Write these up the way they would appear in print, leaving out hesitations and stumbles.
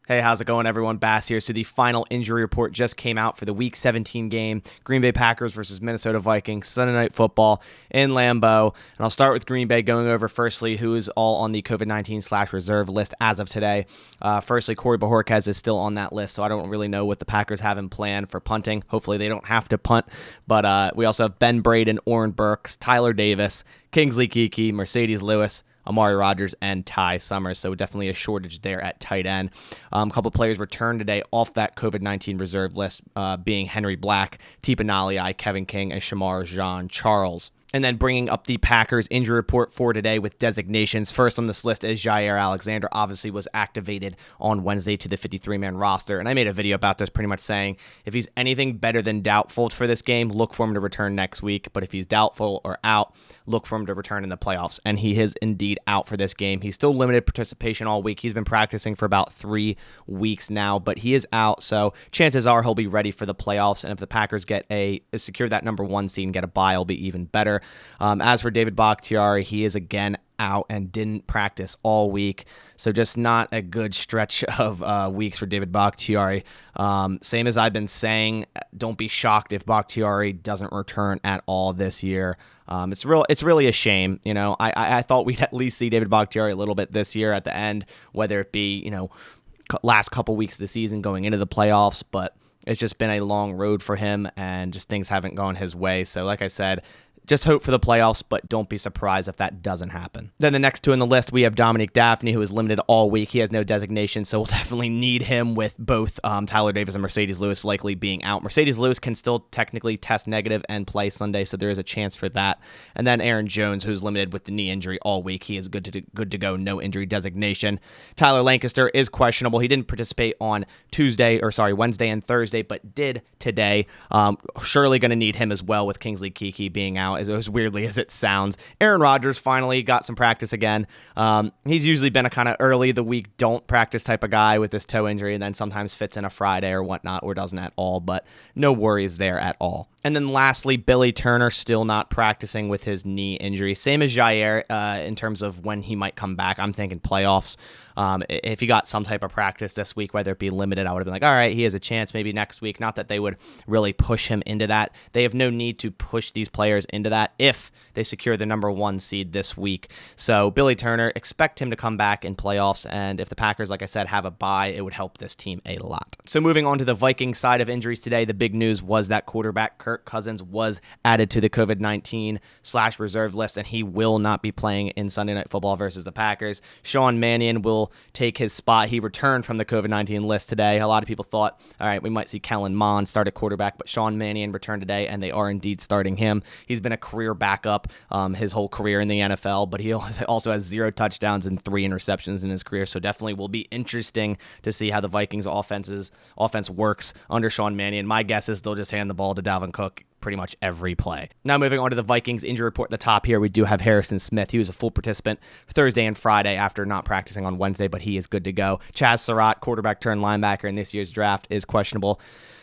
Hey, how's it going, everyone? Bass here. So the final injury report just came out for the Week 17 game, Green Bay Packers versus Minnesota Vikings, Sunday Night Football in Lambeau. And I'll start with Green Bay, going over firstly who is all on the COVID-19/reserve list as of today. Firstly, Corey Bojorquez is still on that list, so I don't really know what the Packers have in plan for punting. Hopefully they don't have to punt. But we also have Ben Braden, Oren Burks, Tyler Davis, Kingsley Keke, Mercedes Lewis, Amari Rodgers, and Ty Summers. So definitely a shortage there at tight end. A couple players returned today off that COVID-19 reserve list, being Henry Black, Tipa Nalii, Kevin King, and Shamar Jean-Charles. And then bringing up the Packers injury report for today with designations. First on this list is Jaire Alexander. Obviously was activated on Wednesday to the 53-man roster. And I made a video about this pretty much saying if he's anything better than doubtful for this game, look for him to return next week. But if he's doubtful or out, look for him to return in the playoffs. And he is indeed out for this game. He's still limited participation all week. He's been practicing for about 3 weeks now, but he is out. So chances are he'll be ready for the playoffs. And if the Packers secure that number 1 seed and get a bye, it'll be even better. As for David Bakhtiari, he is again out and didn't practice all week. So just not a good stretch of weeks for David Bakhtiari. Same as I've been saying, don't be shocked if Bakhtiari doesn't return at all this year. It's really a shame. You know, I thought we'd at least see David Bakhtiari a little bit this year at the end, whether it be, you know, last couple weeks of the season going into the playoffs, but it's just been a long road for him and just things haven't gone his way. So like I said, just hope for the playoffs, but don't be surprised if that doesn't happen. Then the next two on the list, we have Dominique Dafney, who is limited all week. He has no designation, so we'll definitely need him with both Tyler Davis and Mercedes Lewis likely being out. Mercedes Lewis can still technically test negative and play Sunday, so there is a chance for that. And then Aaron Jones, who's limited with the knee injury all week. He is good to go, no injury designation. Tyler Lancaster is questionable. He didn't participate on Wednesday and Thursday, but did today. Surely going to need him as well with Kingsley Keke being out, as weirdly as it sounds. Aaron Rodgers finally got some practice again. He's usually been a kind of early the week don't practice type of guy with this toe injury, and then sometimes fits in a Friday or whatnot, or doesn't at all, but no worries there at all. And then lastly, Billy Turner still not practicing with his knee injury. Same as Jaire in terms of when he might come back. I'm thinking playoffs. If he got some type of practice this week, whether it be limited, I would have been like, all right, he has a chance maybe next week. Not that they would really push him into that. They have no need to push these players into that if they secure the number 1 seed this week. So Billy Turner, expect him to come back in playoffs. And if the Packers, like I said, have a bye, it would help this team a lot. So moving on to the Vikings side of injuries today, the big news was that quarterback Kirk Cousins was added to the COVID-19/reserve list, and he will not be playing in Sunday Night Football versus the Packers. Sean Mannion will take his spot. He returned from the COVID-19 list today. A lot of people thought, all right, we might see Kellen Mond start at quarterback, but Sean Mannion returned today, and they are indeed starting him. He's been a career backup his whole career in the NFL, but he also has 0 touchdowns and 3 interceptions in his career, so definitely will be interesting to see how the Vikings offense works under Sean Mannion. My guess is they'll just hand the ball to Dalvin Cook pretty much every play. Now moving on to the Vikings injury report at the top here, we do have Harrison Smith. He was a full participant Thursday and Friday after not practicing on Wednesday, but he is good to go. Chaz Surratt, quarterback turned linebacker in this year's draft, is questionable,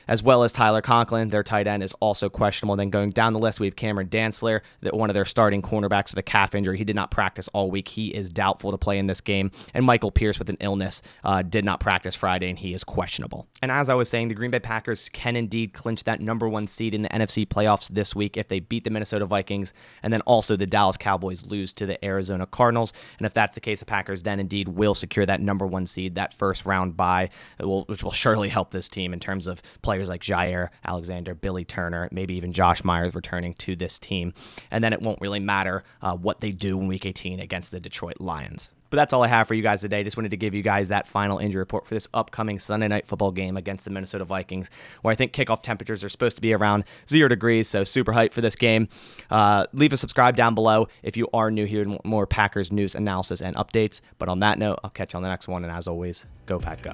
as well as Tyler Conklin, their tight end, is also questionable. Then going down the list, we have Cameron Dantzler, one of their starting cornerbacks with a calf injury. He did not practice all week. He is doubtful to play in this game. And Michael Pierce with an illness did not practice Friday, and he is questionable. And as I was saying, the Green Bay Packers can indeed clinch that number 1 seed in the NFC playoffs this week if they beat the Minnesota Vikings, and then also the Dallas Cowboys lose to the Arizona Cardinals. And if that's the case, the Packers then indeed will secure that number 1 seed, that first round bye, which will surely help this team in terms of players like Jaire Alexander, Billy Turner, maybe even Josh Myers returning to this team. And then it won't really matter what they do in Week 18 against the Detroit Lions. But that's all I have for you guys today. Just wanted to give you guys that final injury report for this upcoming Sunday Night Football game against the Minnesota Vikings, where I think kickoff temperatures are supposed to be around 0 degrees, so super hyped for this game. Leave a subscribe down below if you are new here and want more Packers news, analysis, and updates. But on that note, I'll catch you on the next one, and as always, go Pack Go.